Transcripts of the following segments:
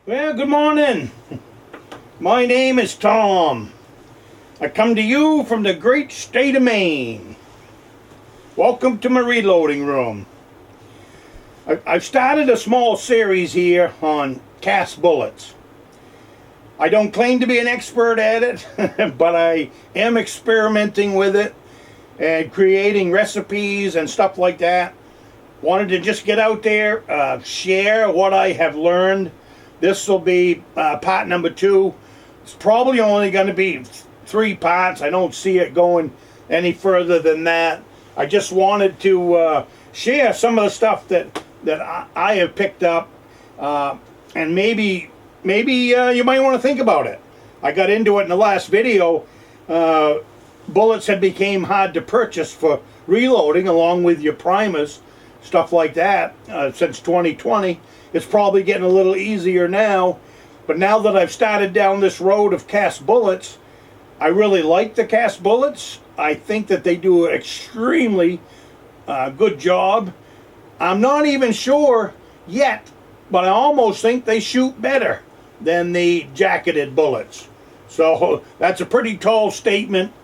Well, good morning. My name is Tom. I come to you from the great state of Maine. Welcome to my reloading room. I've started a small series here on cast bullets. I don't claim to be an expert at it, but I am experimenting with it and creating recipes and stuff like that. Wanted to just get out there, share what I have learned. This will be part number 2. It's probably only going to be 3 parts. I don't see it going any further than that. I just wanted to share some of the stuff that I have picked up, and maybe you might want to think about it. I got into it in the last video. Bullets had become hard to purchase for reloading, along with your primers, stuff like that, since 2020. It's probably getting a little easier now, but now that I've started down this road of cast bullets, I really like the cast bullets. I think that they do an extremely good job. I'm not even sure yet, but I almost think they shoot better than the jacketed bullets. So that's a pretty tall statement.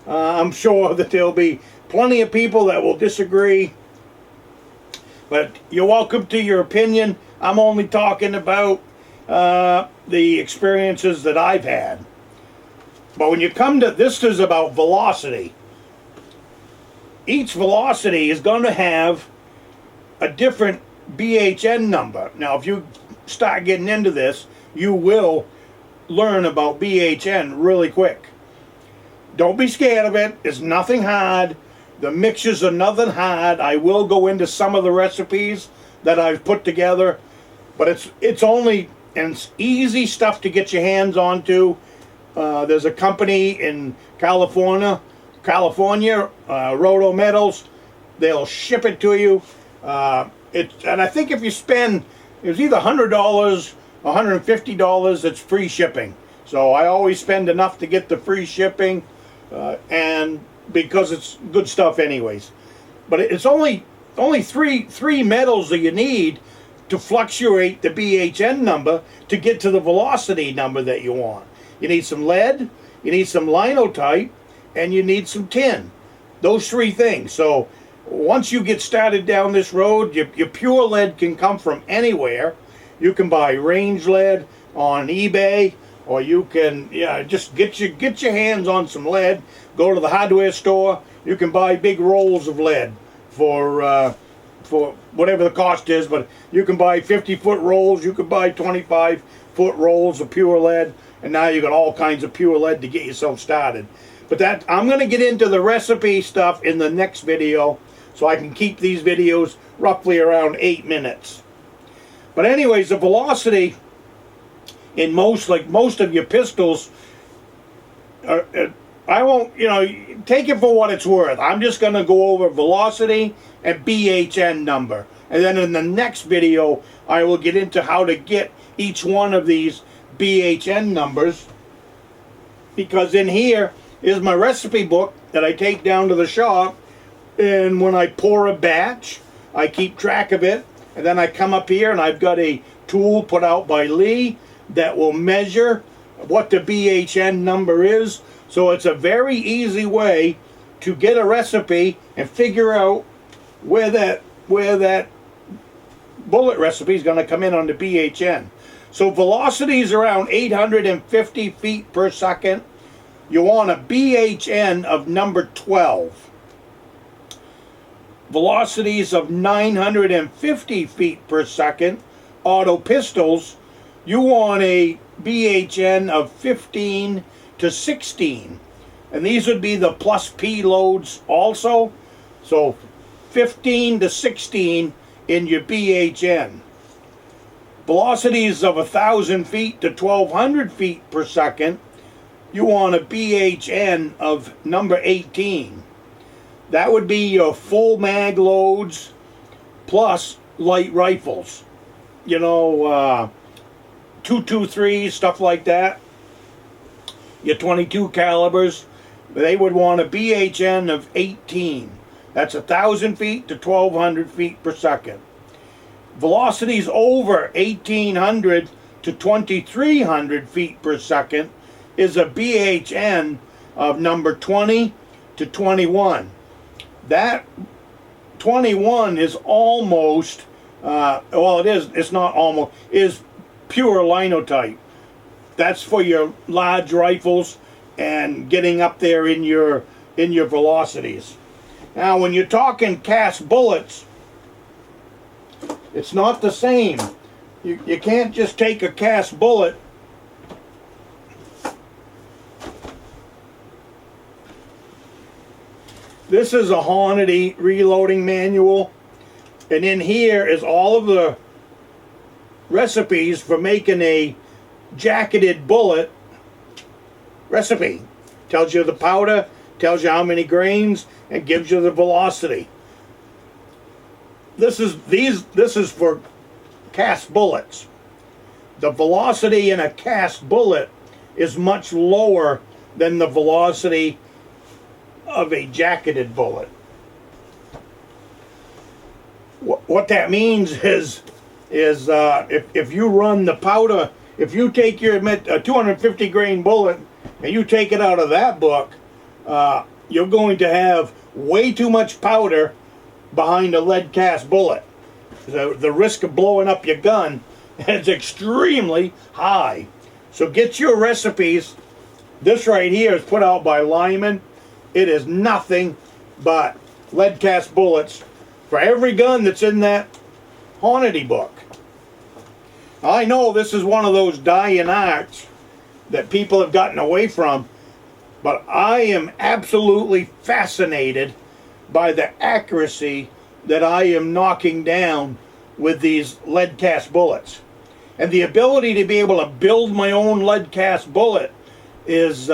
I'm sure that there'll be plenty of people that will disagree, but you're welcome to your opinion. I'm only talking about the experiences that I've had. But when you come to this, is about velocity. Each velocity is going to have a different BHN number. Now, if you start getting into this, you will learn about BHN really quick. Don't be scared of it. It's nothing hard. The mixtures are nothing hard. I will go into some of the recipes that I've put together, but it's only, and it's easy stuff to get your hands onto. There's a company in California, Roto Metals. They'll ship it to you. And I think if you spend, it's either $100 or $150, it's free shipping. So I always spend enough to get the free shipping, and because it's good stuff anyways. But it's only three metals that you need to fluctuate the BHN number to get to the velocity number that you want. You need some lead, you need some linotype, and you need some tin. Those 3 things. So once you get started down this road, your pure lead can come from anywhere. You can buy range lead on eBay, or you can just get your hands on some lead. Go to the hardware store. You can buy big rolls of lead for whatever the cost is, but you can buy 50-foot rolls, you can buy 25-foot rolls of pure lead, and now you got all kinds of pure lead to get yourself started. But that, I'm going to get into the recipe stuff in the next video, so I can keep these videos roughly around 8 minutes. But anyways, the velocity in most of your pistols are, I won't, take it for what it's worth. I'm just going to go over velocity and BHN number. And then in the next video, I will get into how to get each one of these BHN numbers. Because in here is my recipe book that I take down to the shop. And when I pour a batch, I keep track of it. And then I come up here and I've got a tool put out by Lee that will measure what the BHN number is. So it's a very easy way to get a recipe and figure out where that bullet recipe is going to come in on the BHN. So velocity is around 850 feet per second. You want a BHN of number 12. Velocities of 950 feet per second. Auto pistols, you want a BHN of 15 to 16. And these would be the plus P loads also. So 15 to 16 in your BHN. Velocities of 1,000 feet to 1,200 feet per second, you want a BHN of number 18. That would be your full mag loads plus light rifles. 223, stuff like that. Your 22 calibers, they would want a BHN of 18. That's 1,000 feet to 1,200 feet per second. Velocities over 1,800 to 2,300 feet per second is a BHN of number 20 to 21. That 21 is almost, well, it's not almost, is pure linotype. That's for your large rifles and getting up there in your velocities. Now, when you're talking cast bullets, it's not the same. You can't just take a cast bullet This is a Hornady reloading manual, and in here is all of the recipes for making a jacketed bullet recipe. Tells you the powder, tells you how many grains, and gives you the velocity. This is for cast bullets. The velocity in a cast bullet is much lower than the velocity of a jacketed bullet. What that means is if you run the powder, if you take your 250 grain bullet and you take it out of that book, you're going to have way too much powder behind a lead cast bullet. The risk of blowing up your gun is extremely high. So get your recipes. This right here is put out by Lyman. It is nothing but lead cast bullets for every gun that's in that Hornady book. I know this is one of those dying arts that people have gotten away from, but I am absolutely fascinated by the accuracy that I am knocking down with these lead cast bullets. And the ability to be able to build my own lead cast bullet is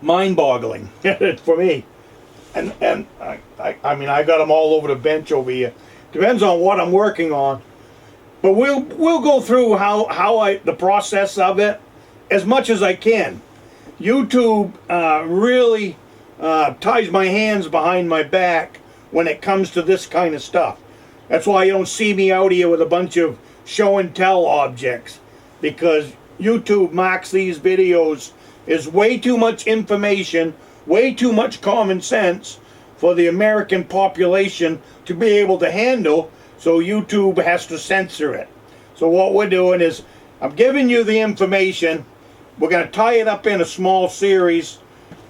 mind-boggling for me. And I mean, I got them all over the bench over here. Depends on what I'm working on. But we'll go through the process of it as much as I can. YouTube really ties my hands behind my back when it comes to this kind of stuff. That's why you don't see me out here with a bunch of show and tell objects, because YouTube marks these videos as way too much information, way too much common sense for the American population to be able to handle, so YouTube has to censor it. So what we're doing is, I'm giving you the information, we're going to tie it up in a small series,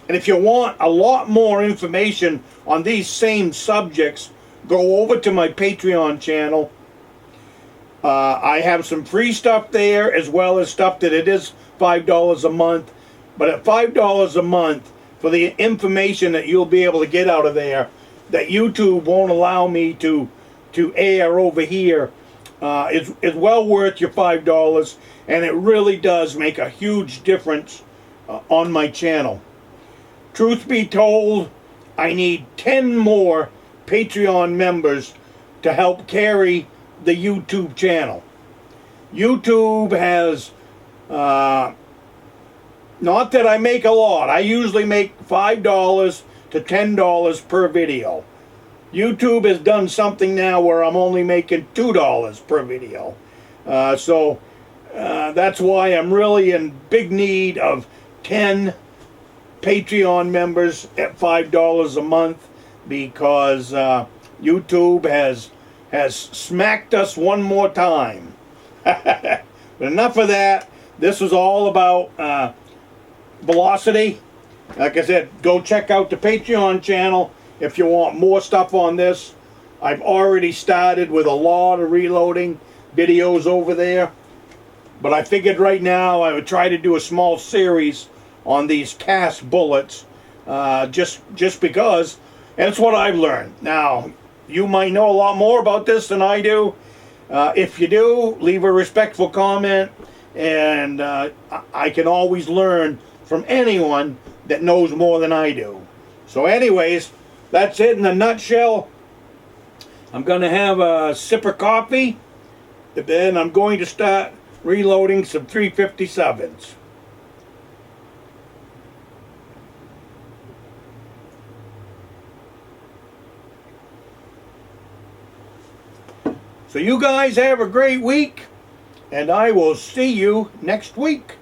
and if you want a lot more information on these same subjects, go over to my Patreon channel. I have some free stuff there, as well as stuff that it is $5 a month. But at $5 a month, for the information that you'll be able to get out of there, that YouTube won't allow me to air over here, is well worth your $5, and it really does make a huge difference on my channel. Truth be told, I need 10 more Patreon members to help carry the YouTube channel. YouTube has, not that I make a lot, I usually make $5 to $10 per video. YouTube has done something now where I'm only making $2 per video. So that's why I'm really in big need of 10 Patreon members at $5 a month, because YouTube has smacked us one more time. But enough of that. This is all about velocity. Like I said, go check out the Patreon channel if you want more stuff on this. I've already started with a lot of reloading videos over there, but I figured right now I would try to do a small series on these cast bullets, just because, and it's what I've learned. Now, you might know a lot more about this than I do. If you do, leave a respectful comment, and I can always learn from anyone that knows more than I do. So anyways, that's it in a nutshell. I'm going to have a sip of coffee, and then I'm going to start reloading some 357s. So you guys have a great week. and I will see you next week.